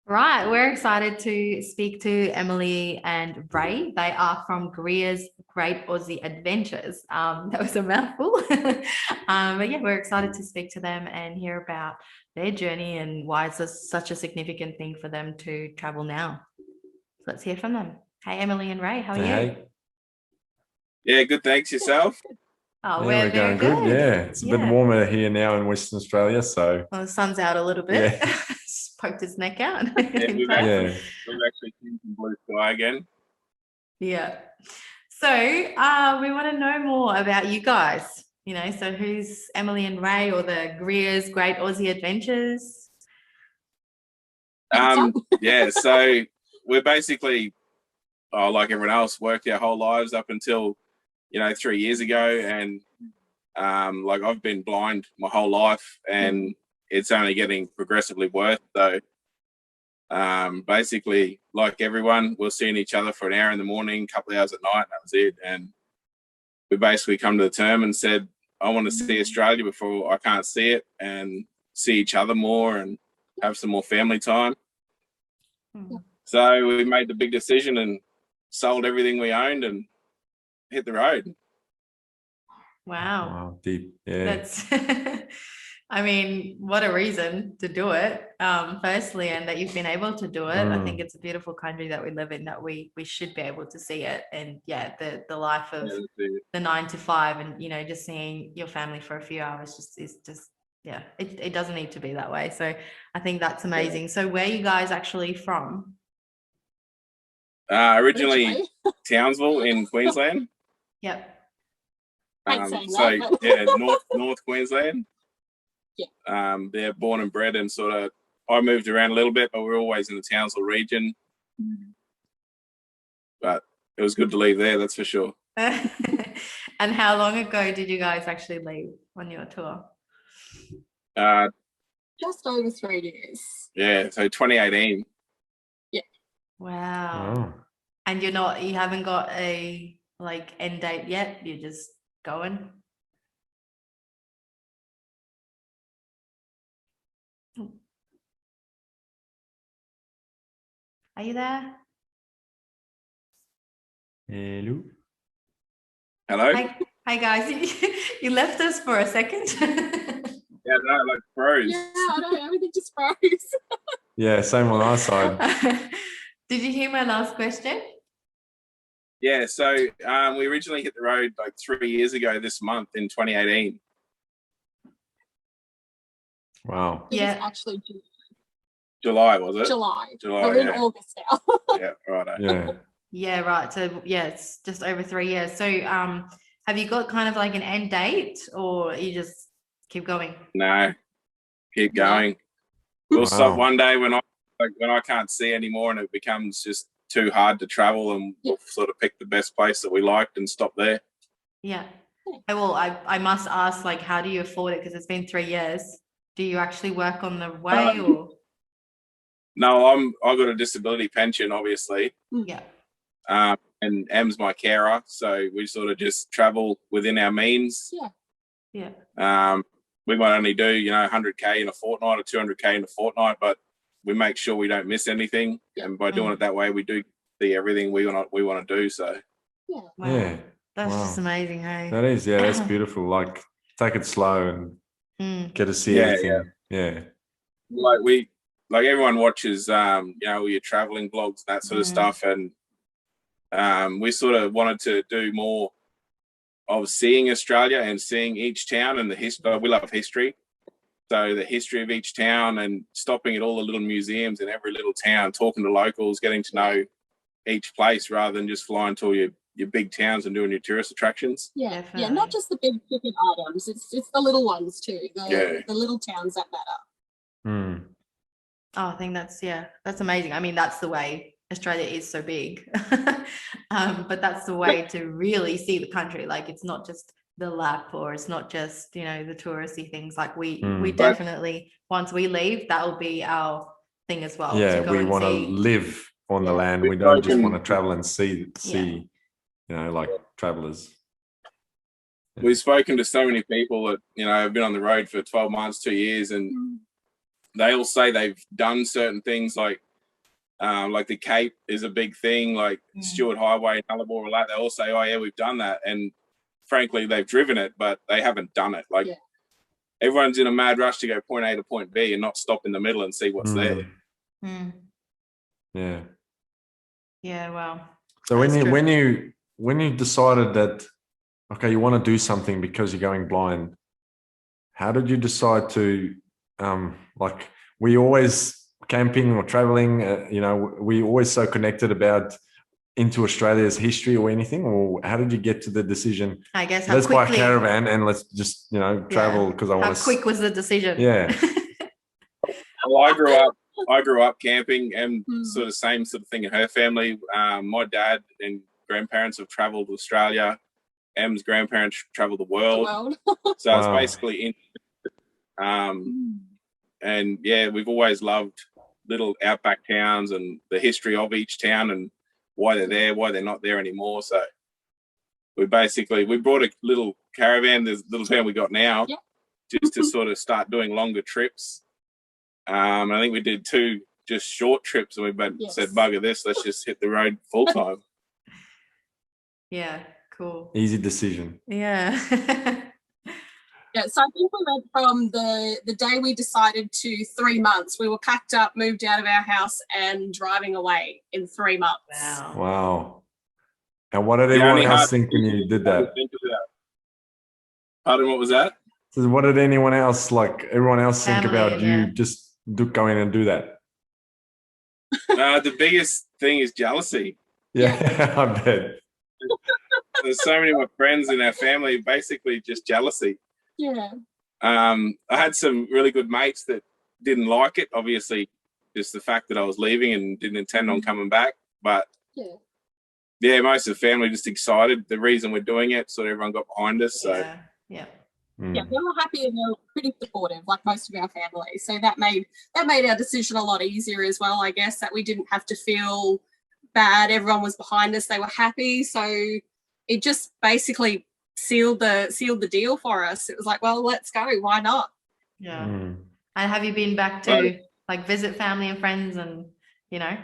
Right, we're excited to speak to Emily and Ray. They are from Greers Great Aussie Adventures. That was a mouthful. But yeah, we're excited to speak to them and hear about their journey and why it's such a significant thing for them to travel now. So let's hear from them. Hey, Emily and Ray, how are Hey, you? hey. Yeah, good. Thanks yourself. Oh, Yeah, we're we're very going good. good. Yeah, it's a bit Yeah. warmer here now in Western Australia, so Well, the sun's out a little bit. yeah, Just poked its neck out Yeah, in person. yeah. we've actually seen some blue sky again. Yeah. So we want to know more about you guys. So who's Emily and Ray or the Greers Great Aussie Adventures? Yeah, so we're basically, like everyone else, worked our whole lives up until 3 years ago, and like I've been blind my whole life, and it's only getting progressively worse. So basically, like everyone, we're seeing each other for an hour in the morning, a couple of hours at night, and that was it. And we basically come to the term and said, I want to see Australia before I can't see it, and see each other more and have some more family time. So we made the big decision and sold everything we owned and hit the road. Wow. Wow, deep. Yeah. That's, I mean, what a reason to do it. Firstly, and that you've been able to do it. I think it's a beautiful country that we live in, that we should be able to see it. And yeah, the life of the 9 to 5 and, just seeing your family for a few hours is just, yeah, it doesn't need to be that way. So I think that's amazing. Yeah. So where are you guys actually from? Originally Townsville in Queensland. Yep. Yeah, North Queensland. Yeah. They're born and bred, and sort of I moved around a little bit, but we're always in the Townsville region. But it was good to leave there, that's for sure. And how long ago did you guys actually leave on your tour? Just over 3 years. Yeah, so 2018. Yeah. Wow. Oh. And you haven't got a end date yet? You're just going? Are you there? Hello. Hello? Hi guys. You left us for a second. Yeah, no, like froze. Yeah, I know, everything just froze. Yeah, same on our side. Did you hear my last question? Yeah, so we originally hit the road like 3 years ago this month in 2018. Wow. It was actually July, was it? July. July, we're in August now. Yeah, right. Yeah. Yeah, right. So yeah, it's just over 3 years. So have you got kind of like an end date, or you just keep going? No, keep going. We'll stop one day when I can't see anymore and it becomes just too hard to travel, and we'll sort of pick the best place that we liked and stop there. Yeah. Well, I must ask, how do you afford it? Because it's been 3 years. Do you actually work on the way or? No, I've got a disability pension, obviously. Yeah. And Em's my carer, so we sort of just travel within our means. Yeah. We might only do 100K in a fortnight or 200K in a fortnight, but we make sure we don't miss anything. And by doing it that way, we do see everything we want to do. So wow. Yeah. That's just amazing, hey? That is, yeah, that's beautiful. Take it slow and get to see everything. Yeah. Like everyone watches your traveling blogs, that sort of stuff, and we sort of wanted to do more of seeing Australia and seeing each town and the history. We love history, so the history of each town and stopping at all the little museums in every little town, talking to locals, getting to know each place rather than just flying to your big towns and doing your tourist attractions. Yeah, not just the big ticket items. It's the little ones too. The little towns that matter. Oh, I think that's amazing. I mean, that's the way. Australia is so big, but that's the way to really see the country. It's not just the lap, or it's not just the touristy things. We definitely, once we leave, that will be our thing as well. Yeah, we want to live on the land. We don't just want to travel and see travelers. We've spoken to so many people that have been on the road for 12 months, 2 years, and they all say they've done certain things, like Like the Cape is a big thing, like Stewart Highway, Nullarbor, like they all say, oh yeah, we've done that. And frankly, they've driven it, but they haven't done it. Like everyone's in a mad rush to go point A to point B and not stop in the middle and see what's there. Yeah. Yeah, wow. So when you decided that, okay, you want to do something because you're going blind, how did you decide to, like, were you always camping or traveling? You know, were you always so connected into Australia's history or anything? Or how did you get to the decision? I guess let's buy a caravan and let's just, you know, travel because I want to. How quick was the decision? Yeah. Well, I grew up camping, and sort of same sort of thing in her family. My dad and grandparents have travelled Australia. Em's grandparents travelled the world. So it's basically and yeah, we've always loved little outback towns and the history of each town and why they're there, why they're not there anymore. So we brought a little caravan, this little van we got now, just to sort of start doing longer trips. I think we did 2 just short trips, and we said, bugger this, let's just hit the road full time. Yeah, cool. Easy decision. Yeah. Yeah, so I think we went from the day we decided to 3 months. We were packed up, moved out of our house, and driving away in 3 months. Wow. And what did everyone else think when you did that? Pardon, what was that? So what did everyone else think about you just going and do that? The biggest thing is jealousy. Yeah, I bet. There's so many of my friends in our family, basically just jealousy. Yeah. I had some really good mates that didn't like it, obviously, just the fact that I was leaving and didn't intend on coming back. But yeah, most of the family just excited. The reason we're doing it, so everyone got behind us. So yeah, we were happy and they were pretty supportive, like most of our family. So that made our decision a lot easier as well, I guess, that we didn't have to feel bad. Everyone was behind us. They were happy. So it just basically sealed the deal for us. It was like, well, let's go. Why not? Yeah. And have you been back to like visit family and friends and, you know?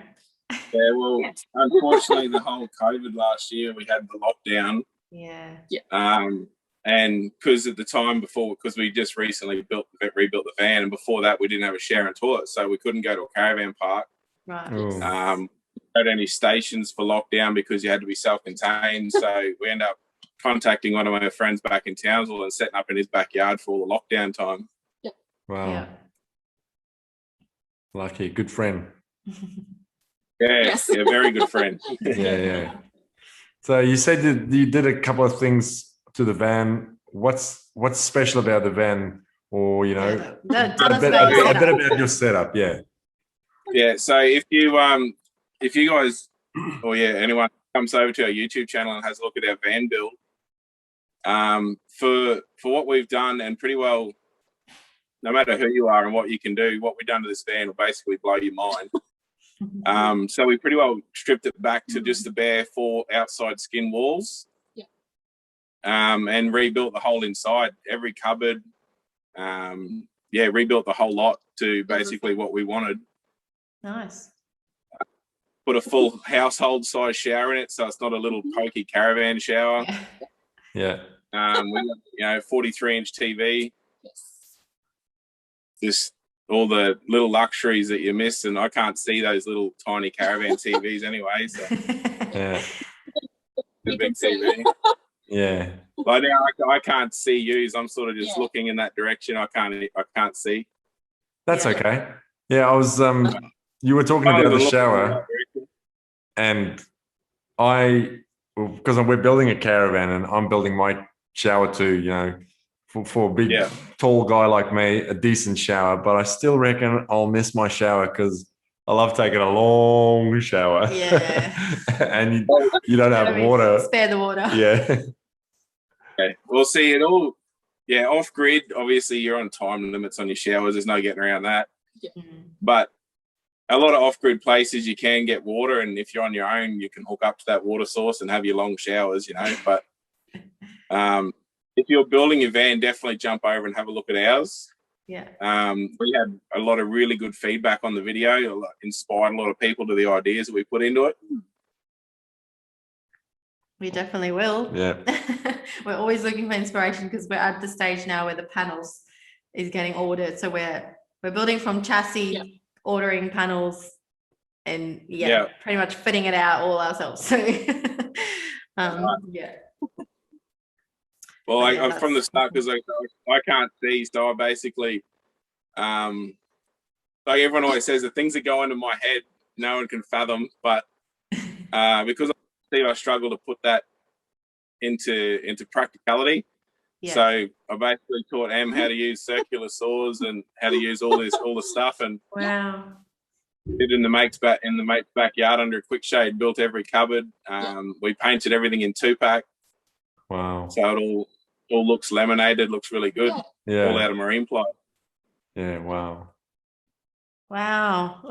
Yeah, well, unfortunately, the whole COVID last year, we had the lockdown. Yeah. And because at the time because we just recently rebuilt the van, and before that we didn't have a shower toilet, so we couldn't go to a caravan park. Right. Had any stations for lockdown because you had to be self-contained. So we ended up contacting one of my friends back in Townsville and setting up in his backyard for all the lockdown time. Wow. Yeah. Lucky, good friend. Yeah, very good friend. Yeah. So you said you did a couple of things to the van. What's special about the van, or you know, a bit about your setup? Yeah. So if you guys, or anyone comes over to our YouTube channel and has a look at our van build, for what we've done, and pretty well, no matter who you are and what you can do, what we've done to this van will basically blow your mind. So we pretty well stripped it back to just the bare 4 outside skin walls. And rebuilt the whole inside, every cupboard. Rebuilt the whole lot to basically what we wanted. Nice. Put a full household size shower in it, so it's not a little pokey caravan shower. Yeah. We got 43-inch TV. Just all the little luxuries that you miss, and I can't see those little tiny caravan TVs anyway. So yeah, the big TV. Yeah. But now I can't see yous. I'm sort of just looking in that direction. I can't see. That's okay. Yeah, I was you were talking about the shower, and because we're building a caravan and I'm building my shower too, you know, for a big tall guy like me, a decent shower, but I still reckon I'll miss my shower because I love taking a long shower. Yeah. And you don't have water. Spare the water. Yeah. Okay. We'll see it all. Yeah, off grid, obviously you're on time limits on your showers. There's no getting around that. But a lot of off-grid places you can get water, and if you're on your own, you can hook up to that water source and have your long showers, you know. But if you're building your van, definitely jump over and have a look at ours. Yeah. We had a lot of really good feedback on the video, inspired a lot of people to the ideas that we put into it. We definitely will. Yeah. We're always looking for inspiration because we're at the stage now where the panels is getting ordered. So we're building from chassis, ordering panels, and pretty much fitting it out all ourselves. So yeah. Well, from the start, because I can't see, so I basically, like everyone always says, the things that go into my head, no one can fathom. But because I struggle to put that into practicality. Yeah. So I basically taught Em how to use circular saws and how to use all the stuff, and wow. did in the mate's backyard under a quick shade. Built every cupboard. We painted everything in 2-pack. Wow. So it all looks laminated. Looks really good. Yeah. All out of marine ply. Yeah. Wow. Wow.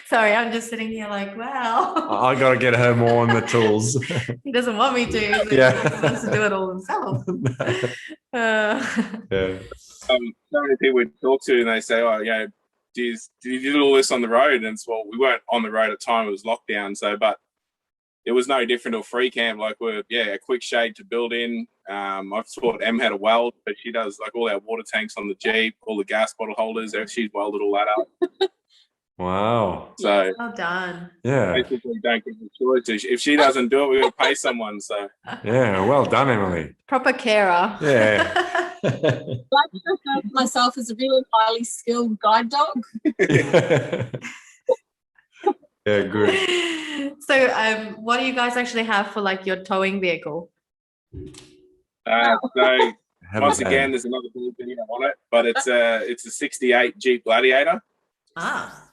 Sorry, I'm just sitting here like, wow. I got to get her more on the tools. He doesn't want me to. He wants to do it all himself. Yeah. So many people we talk to, and they say, "Oh, yeah, did you do all this on the road?" And it's, well, we weren't on the road at the time; it was lockdown. So, but it was no different to a free camp. Like a quick shade to build in. I've taught Em how to weld, but she does like all our water tanks on the Jeep, all the gas bottle holders. She's welded all that up. Wow. So well done. Yeah. Basically, don't give a choice. If she doesn't do it, we're going to pay someone. So yeah, well done, Emily. Proper carer. Yeah. I refer to myself as a really highly skilled guide dog. Yeah, good. So, what do you guys actually have for like your towing vehicle? So once again, there's another video on it, but it's a '68 Jeep Gladiator. Ah.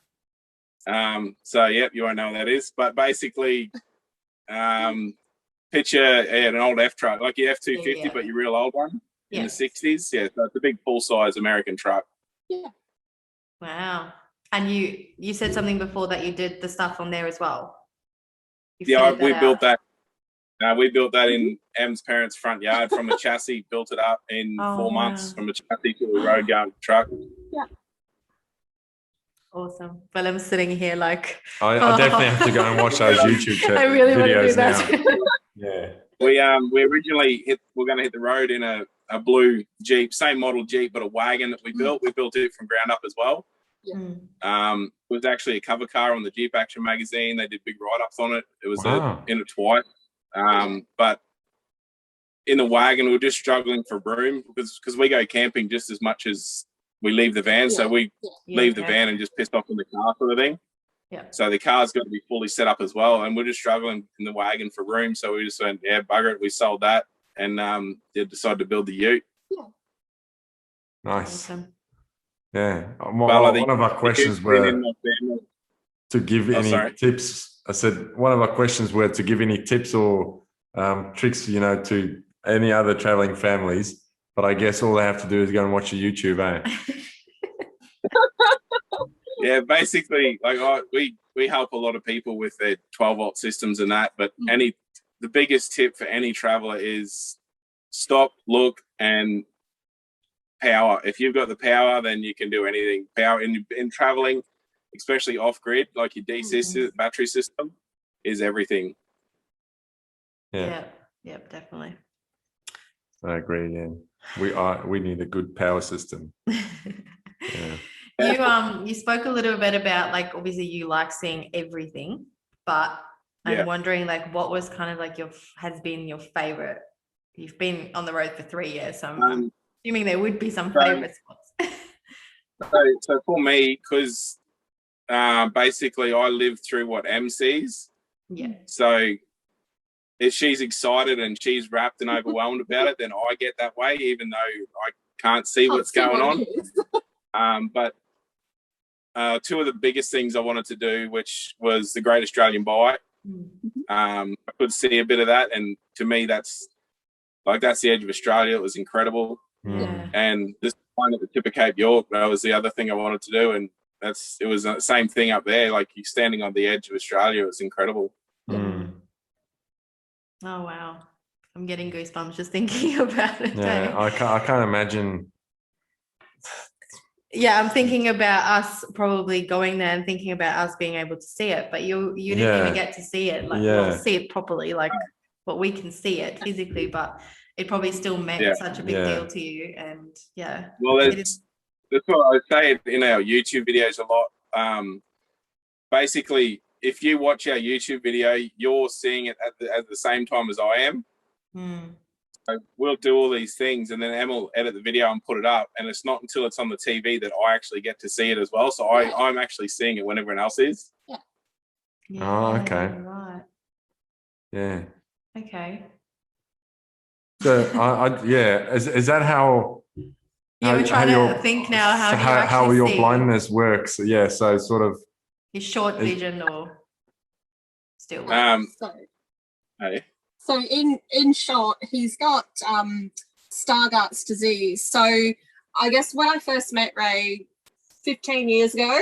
So yep, you won't know what that is, but basically, picture an old F truck, like your F-250, but your real old one in the '60s. Yeah, so it's a big full-size American truck. Yeah. Wow. And you said something before that you did the stuff on there as well. We built that. We built that in Em's parents' front yard from a chassis. Built it up in 4 months from a chassis to a road going truck. Yeah. Awesome. Well, I'm sitting here like I definitely have to go and watch those YouTube I really videos want to do that. Yeah. We originally we're going to hit the road in a blue Jeep, same model Jeep, but a wagon that we built. We built it from ground up as well. Yeah. It was actually a cover car on the Jeep Action magazine. They did big write-ups on it. It was in it twice. But in the wagon, we were just struggling for room because we go camping just as much as we leave the van. So we leave the van and just piss off in the car sort of thing. Yeah. So the car's got to be fully set up as well. And we're just struggling in the wagon for room. So we just went, bugger it. We sold that and decided to build the ute. Yeah. Nice. Awesome. Yeah. One of our questions were to give any tips. I said one of our questions were to give any tips or tricks, to any other traveling families. But I guess all they have to do is go and watch a YouTube, eh? Yeah, basically, like we help a lot of people with their 12-volt systems and that. But the biggest tip for any traveler is stop, look, and power. If you've got the power, then you can do anything. Power in traveling, especially off grid, like your DC battery system, is everything. Yeah. Yep, definitely. I agree. Yeah, we need a good power system. You spoke a little bit about like obviously you like seeing everything, but I'm wondering like what was kind of like has been your favorite. You've been on the road for 3 years, so I'm assuming there would be some favorite spots. So for me, because basically I live through what Em sees. Yeah. So if she's excited and she's wrapped and overwhelmed about it, then I get that way, even though I can't see what's going on. But two of the biggest things I wanted to do, which was the Great Australian Bike. I could see a bit of that, and to me, that's the edge of Australia. It was incredible. And this one at the tip of Cape York, that was the other thing I wanted to do, and it was the same thing up there. Like you standing on the edge of Australia, it was incredible. Oh wow, I'm getting goosebumps just thinking about it. Yeah, I can't imagine. Yeah, I'm thinking about us probably going there and thinking about us being able to see it, but you didn't Yeah. even get to see it, like Yeah. well, see it properly, like what we can see it physically, but it probably still meant Yeah. such a big Yeah. deal to you. And yeah, Well, it is. that's what I say in our YouTube videos a lot. Basically, if you watch our YouTube video, you're seeing it at the same time as I am. Mm, So we'll do all these things, and then Em will edit the video and put it up. And it's not until it's on the TV that I actually get to see it as well. So I'm actually seeing it when everyone else is. yeah, Oh, okay. right. Yeah. Okay. So yeah, is that how? Yeah, we're trying to think now how do you how actually your see? blindness works. Yeah, so sort of His short vision or still. So in short, he's got Stargardt's disease. So I guess when I first met Ray 15 years ago,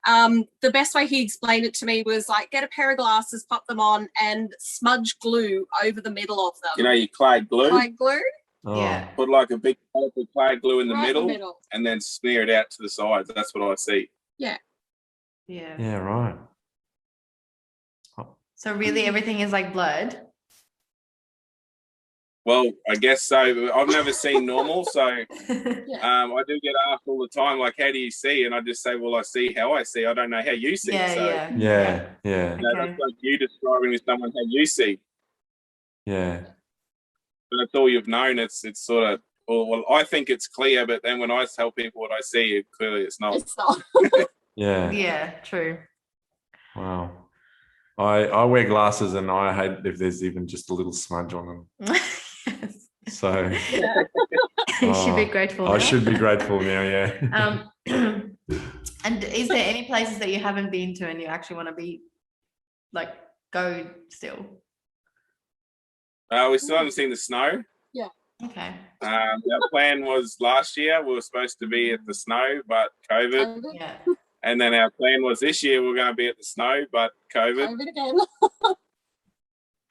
the best way he explained it to me was like get a pair of glasses, pop them on, and smudge glue over the middle of them. You know, you clay glue. Clay glue. Yeah. Put like a big clay glue in the Right in middle, and then smear it out to the sides. That's what I see. Yeah. Yeah. Yeah, right. So really everything is like blurred. Well, I guess so. I've never seen normal, so I do get asked all the time, like, how do you see? And I just say, well, I see how I see. I don't know how you see. Yeah, so, yeah. Yeah. You know, that's like you describing to someone how you see. Yeah. But that's all you've known. It's sort of, well, I think it's clear, but then when I tell people what I see, clearly it's not. It's not. Yeah. Yeah, true. Wow. I wear glasses and I hate if there's even just a little smudge on them. Yes. So You should be grateful now. I should be grateful now, yeah. And is there any places that you haven't been to and you actually want to be like go still? We still haven't seen the snow. Yeah. Okay. Our plan was last year we were supposed to be at the snow, but COVID. Yeah. And then our plan was this year we're going to be at the snow, but COVID. COVID again.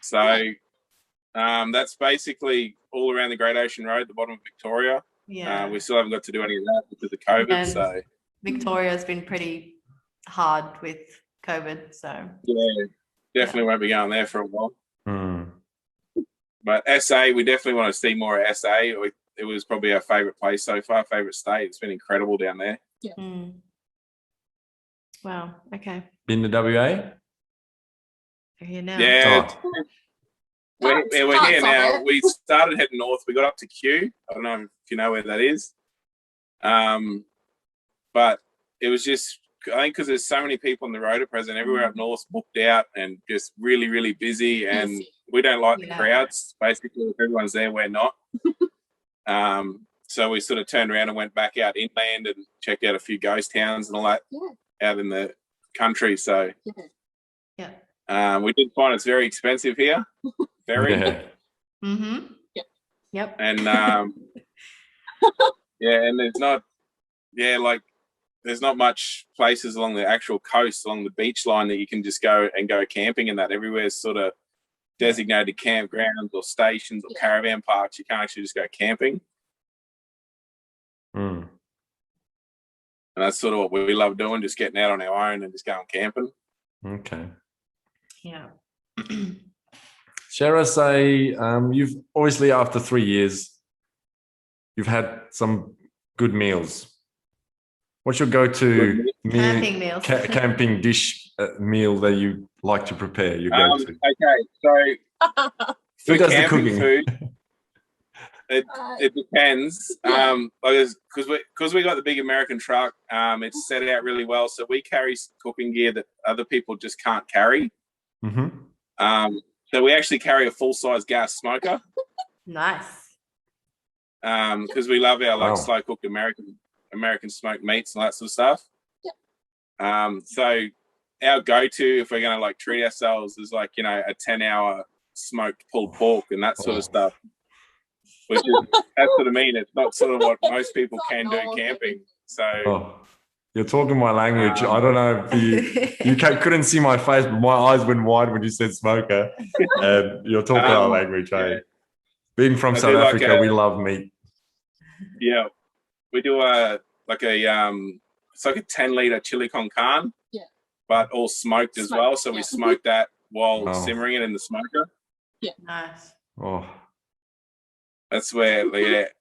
So that's basically all around the Great Ocean Road, the bottom of Victoria. Yeah. We still haven't got to do any of that because of COVID. And so Victoria's been pretty hard with COVID. So yeah, definitely won't be going there for a while. Hmm. But SA, we definitely want to see more of SA. It was probably our favourite place so far, favourite state. It's been incredible down there. Yeah. Mm. Wow. Okay. Been to WA? We're here now. Yeah. Oh. We're here now. It. We started heading north. We got up to Kew. I don't know if you know where that is. But it was just, I think because there's so many people on the road at present, everywhere up north booked out and just really, really busy. And we don't like the crowds. Basically, if everyone's there, we're not. So we sort of turned around and went back out inland and checked out a few ghost towns and all that out in the country. So we did find it's very expensive here. Very. Yeah. Mm-hmm. Yep. And and there's not, there's not much places along the actual coast, along the beach line that you can just go camping and that. Everywhere's sort of designated campgrounds or stations or caravan parks. You can't actually just go camping. Mm. And that's sort of what we love doing, just getting out on our own and just going camping. Okay. Yeah. Share us you've obviously after 3 years, you've had some good meals. What's your go-to Camping meals. camping dish meal that you like to prepare? Your go-to. Okay, so Who for does the camping cooking? food, it depends. Because we got the big American truck, it's set out really well, so we carry cooking gear that other people just can't carry. Mm-hmm. So we actually carry a full-size gas smoker. Nice. Because we love our slow cooked American smoked meats and that sort of stuff. So our go-to if we're going to treat ourselves is a 10-hour smoked pulled pork and that sort of stuff. Which is that's what I mean. It's not sort of what most people can do camping. So you're talking my language. I don't know if you couldn't see my face, but my eyes went wide when you said smoker. And you're talking our language. Yeah. Being from South Africa, we love meat. Yeah, we do a like a it's like a 10-liter chili con carne. Yeah. But all smoked as well. So we smoked that while simmering it in the smoker. Yeah. Nice. Oh, that's where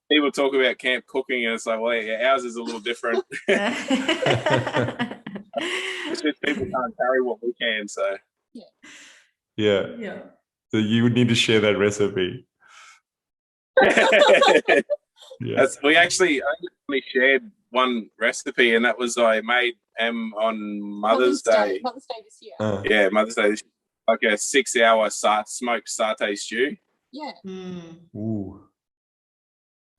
people talk about camp cooking, and it's like, well, yeah, ours is a little different. It's just people can't carry what we can, so yeah. So you would need to share that recipe. Yeah. We actually only shared one recipe, and that was I made on Mother's Day. Mother's Day this year. Yeah, Mother's Day this year. Like a 6-hour smoked satay stew. Yeah. Ooh.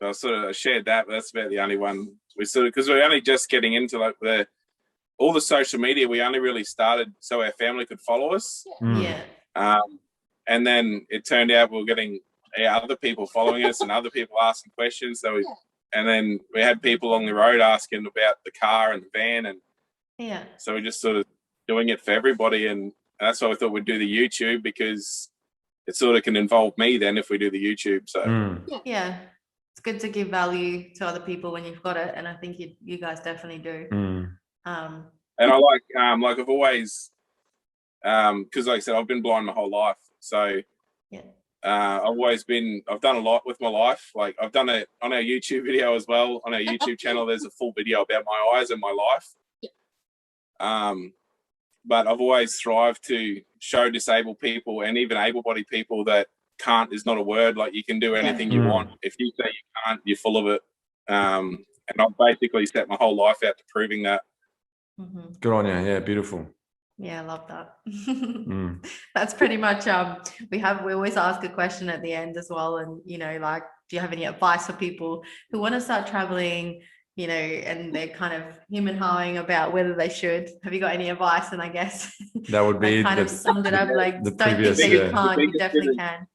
So I sort of shared that, but that's about the only one we sort of, because we're only just getting into like all the social media. We only really started so our family could follow us. Yeah. And then it turned out we were getting other people following us and other people asking questions. So and then we had people on the road asking about the car and the van, and so we just sort of doing it for everybody, and that's why we thought we'd do the YouTube, because it sort of can involve me then if we do the YouTube. So it's good to give value to other people when you've got it, and I think you guys definitely do. And I like I've always because like I said, I've been blind my whole life, so I've done a lot with my life. Like I've done it on our YouTube video as well. On our YouTube channel, there's a full video about my eyes and my life. But I've always thrived to show disabled people and even able-bodied people that can't is not a word. Like you can do anything you want. If you say you can't, you're full of it. And I've basically set my whole life out to proving that. Good on you. Yeah, beautiful. Yeah, I love that. That's pretty much we always ask a question at the end as well, and like, do you have any advice for people who want to start traveling, and they're kind of him-and-hawing about whether they should? Have you got any advice? And I guess that would be kind of summed it up, like, the don't think that you can't, you definitely can.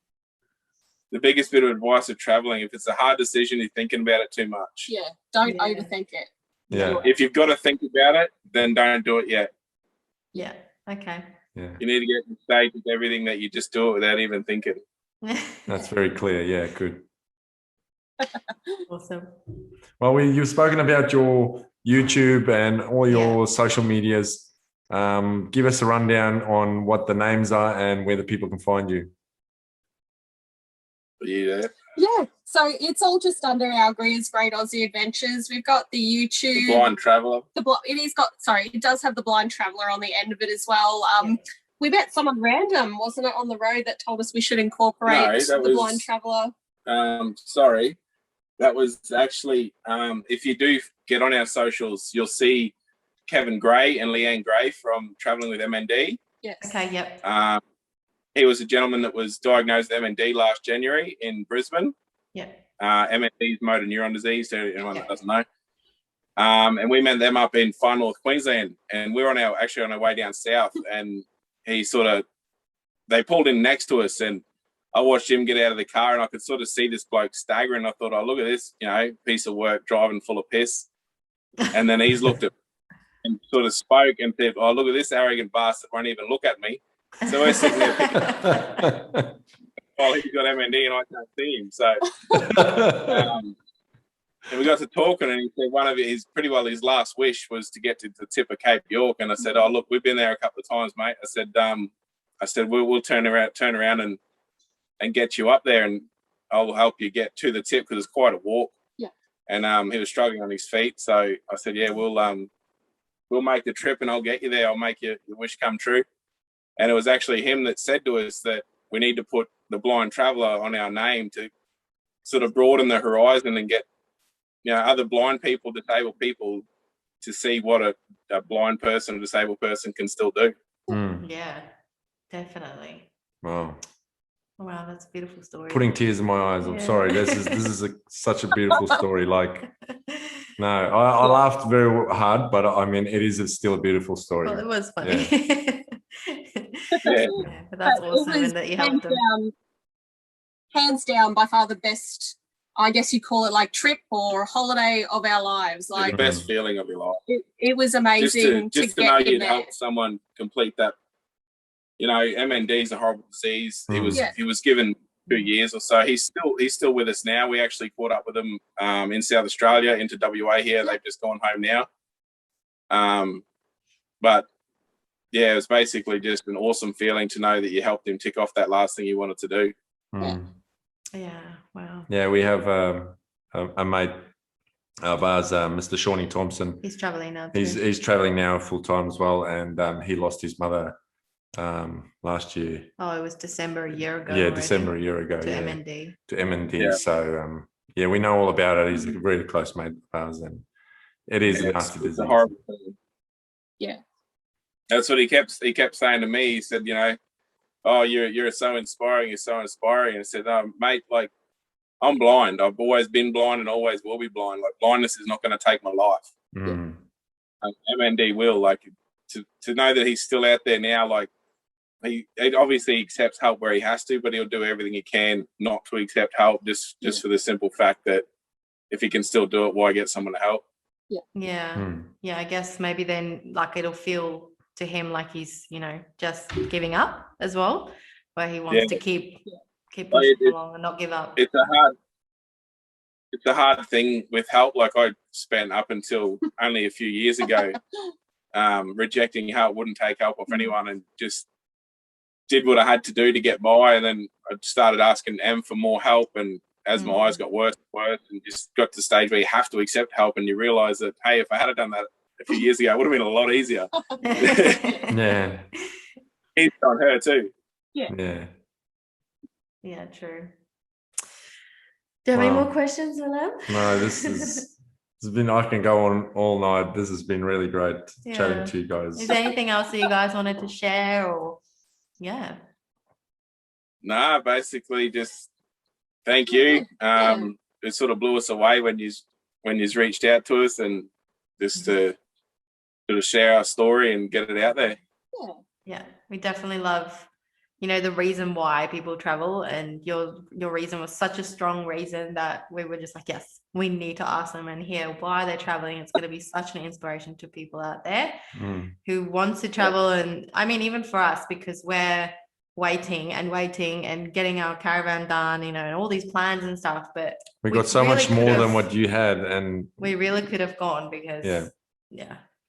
The biggest bit of advice of traveling, if it's a hard decision, you're thinking about it too much. Don't overthink it. If you've got to think about it, then don't do it yet. Okay. You need to get to the stage with everything that you just do it without even thinking. That's very clear. Yeah, good. Awesome. Well, you've spoken about your YouTube and all your social medias. Give us a rundown on what the names are and where the people can find you. Yeah, so it's all just under our Greers Great Aussie Adventures. We've got the YouTube. The Blind Traveller. It does have the Blind Traveller on the end of it as well. We met someone random, wasn't it, on the road that told us we should incorporate the Blind Traveller? Sorry. That was actually, if you do get on our socials, you'll see Kevin Gray and Leanne Gray from Travelling with MND. Yes. Okay, yep. He was a gentleman that was diagnosed with MND last January in Brisbane. MND is motor neuron disease, to anyone that doesn't know. And we met them up in Far North Queensland, and we were actually on our way down south, and they pulled in next to us, and I watched him get out of the car, and I could sort of see this bloke staggering. I thought, oh, look at this, piece of work driving full of piss. And then he's looked at and sort of spoke and said, oh, look at this arrogant bastard, won't even look at me. So we're sitting there thinking, oh, he's got MND and I can't see him. So and we got to talking, and he said his last wish was to get to the tip of Cape York. And I said, oh, look, we've been there a couple of times, mate. I said we'll turn around and get you up there, and I'll help you get to the tip, because it's quite a walk. And he was struggling on his feet. So I said, yeah, we'll make the trip and I'll get you there. I'll make your wish come true. And it was actually him that said to us that we need to put the Blind Traveller on our name to sort of broaden the horizon and get, other blind people, disabled people, to see what a blind person, a disabled person can still do. Yeah, definitely. Wow. Wow, that's a beautiful story. Putting tears in my eyes. I'm sorry. This is such a beautiful story. Like, no, I laughed very hard, but I mean, it is still a beautiful story. Well, it was funny. But that's awesome, and that you helped them. Hands down, by far the best, I guess you call it, like, trip or holiday of our lives. Like, the best feeling of your life. It was amazing just to know you'd help someone complete that. MND is a horrible disease. He was given 2 years or so. He's still with us now. We actually caught up with him in South Australia into WA here. They've just gone home now. But yeah, it was basically just an awesome feeling to know that you helped him tick off that last thing he wanted to do. Yeah. Wow. Yeah, we have a mate of ours, Mr. Shawnee Thompson. He's traveling now. Too. He's traveling now full time as well, and he lost his mother last year. Oh, it was December a year ago. Yeah, already, December a year ago. to yeah, MND. to MND. Yeah. So yeah, we know all about it. He's a really close mate of ours, and it is a nasty disease. It's a horrible thing. Yeah. That's what he kept saying to me. He said, oh, you're so inspiring. You're so inspiring. And I said, mate, like, I'm blind. I've always been blind and always will be blind. Like, blindness is not going to take my life. MND will. Like, to know that he's still out there now, like, he obviously accepts help where he has to, but he'll do everything he can not to accept help, just for the simple fact that if he can still do it, why get someone to help? Yeah. I guess maybe then, like, it'll feel to him like he's, just giving up as well, where he wants to keep pushing along and not give up. It's a hard thing with help. Like, I spent up until only a few years ago rejecting help, wouldn't take help off anyone, and just did what I had to do to get by. And then I started asking Em for more help, and as my eyes got worse and worse, and just got to the stage where you have to accept help, and you realise that, hey, if I had done that a few years ago, it would have been a lot easier. Yeah. He's on her too. Yeah. Yeah, true. Do you have any more questions, Willem? No, this has been, I can go on all night. This has been really great chatting to you guys. Is there anything else that you guys wanted to share, or Nah, basically just thank you. It sort of blew us away when you reached out to us, and just to sort of share our story and get it out there. Yeah, we definitely love, the reason why people travel, and your reason was such a strong reason that we were just like, yes, we need to ask them and hear why they're traveling. It's going to be such an inspiration to people out there who wants to travel. And I mean, even for us, because we're waiting and getting our caravan done, and all these plans and stuff, but we got so much more than what you had, and we really could have gone, because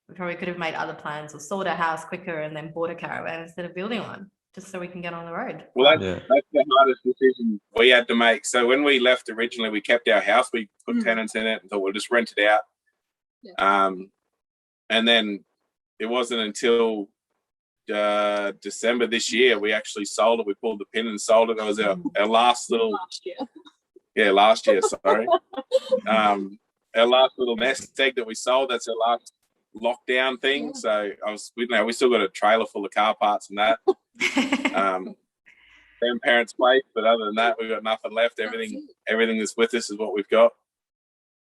we probably could have made other plans or sold our house quicker and then bought a caravan instead of building one, just so we can get on the road. Well, that's the hardest decision we had to make. So when we left originally, we kept our house, we put tenants in it and thought we'll just rent it out. And then it wasn't until December this year we actually sold it. We pulled the pin and sold it. That was our last little last year, sorry. Our last little nest egg that we sold. That's our last lockdown thing. So we still got a trailer full of car parts and that. Grandparents' place, but other than that, we've got nothing left. Everything that's with us is what we've got.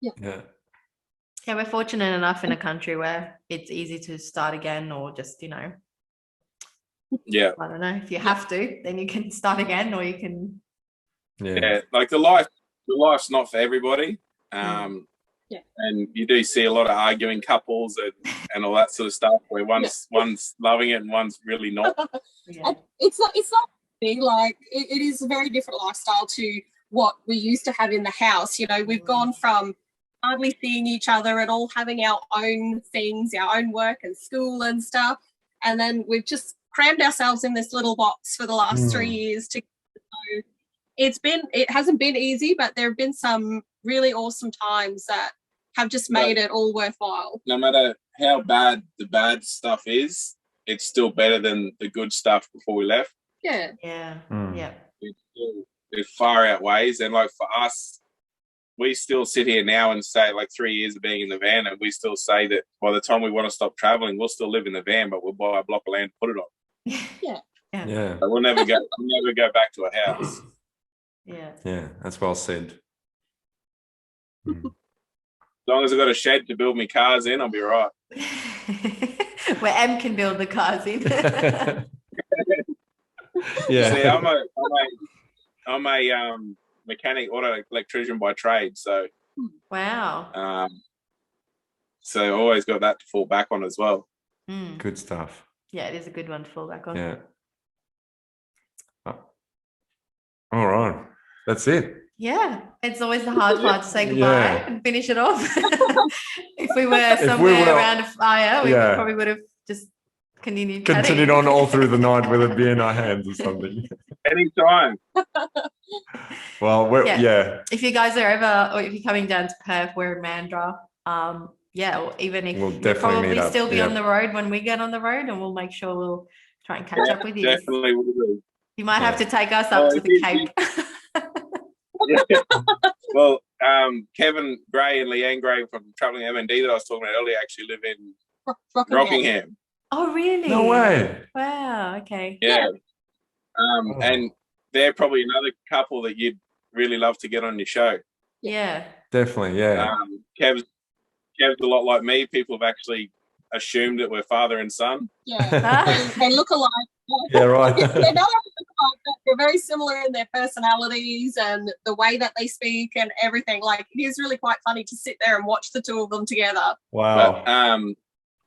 Yeah, we're fortunate enough in a country where it's easy to start again, or just I don't know, if you have to, then you can start again, or you can like the life's not for everybody. And you do see a lot of arguing couples and all that sort of stuff, where one's loving it and one's really not. It's not big, like it is a very different lifestyle to what we used to have in the house. We've gone from hardly seeing each other and all having our own things, our own work and school and stuff, and then we've just crammed ourselves in this little box for the last 3 years. It hasn't been easy, but there have been some really awesome times that have just made it all worthwhile. No matter how bad the bad stuff is, it's still better than the good stuff before we left. It far outweighs. And like for us, we still sit here now and say, like, 3 years of being in the van, and we still say that by the time we want to stop traveling, we'll still live in the van, but we'll buy a block of land, put it on. So we'll never go back to a house. Yeah, that's well said. As long as I've got a shed to build my cars in, I'll be right. Where Em can build the cars in. See, I'm a mechanic, auto electrician by trade, so wow. So I always got that to fall back on as well. Good stuff. Yeah, it is a good one to fall back on. Yeah. All right. That's it. Yeah, it's always the hard part to say goodbye Yeah. and finish it off. If we were somewhere were- around a fire, we Yeah. probably would have just continued chatting. Continued on all through the night with a beer in our hands or something. Anytime. Well, we're, Yeah. yeah, If you guys are ever, or if you're coming down to Perth, we're in Mandurah. Yeah, or even if We'll you'll definitely probably meet up, still be yeah. on the road when we get on the road, and we'll make sure we'll try and catch up with you. Definitely will do. You might have to Yeah. take us up to the Cape. Well, Kevin Gray and Leanne Gray from Traveling MND that I was talking about earlier actually live in Rockingham. Oh, really? no way. Wow. Okay. Yeah. Oh. And they're probably another couple that you'd really love to get on your show. Yeah. Definitely, yeah. Kev's a lot like me. People have actually assumed that we're father and son. Yeah, they look alike. Yeah, right. They're not only look alike, but they're very similar in their personalities and the way that they speak and everything. Like, it is really quite funny to sit there and watch the two of them together. Wow.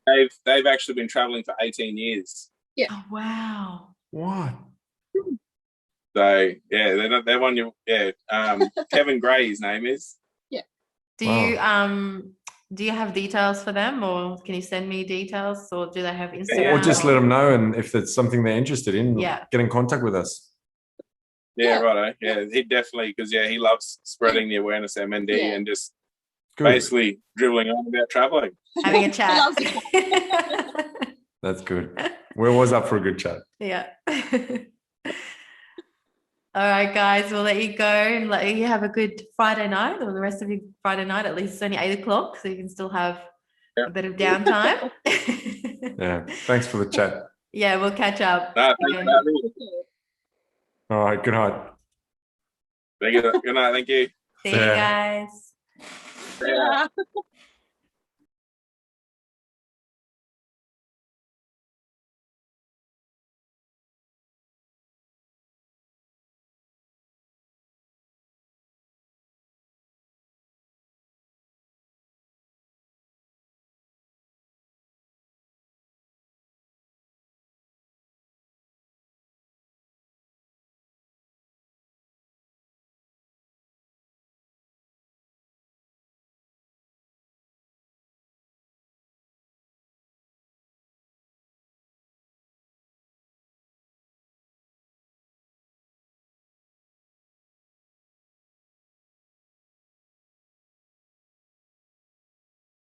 But they've actually been traveling for 18 years. Yeah. Oh, wow. What? So yeah, they're one you Kevin Gray, his name is. Do you have details for them, or can you send me details, or do they have Instagram? Or just let them know, and if it's something they're interested in, Yeah. get in contact with us. Yeah, righto. Yeah, he definitely, because he loves spreading the awareness of MND and just Good. basically dribbling on about traveling. Having a chat. loves it. That's good. We're always up for a good chat. Yeah. All right, guys, we'll let you go and let you have a good Friday night, or the rest of your Friday night. At least it's only 8 o'clock, so you can still have a bit of downtime. Yeah. Thanks for the chat. Yeah, we'll catch up. No, thanks again. for having me. All right. Good night. Good night. Thank you. See you Yeah. guys. Yeah.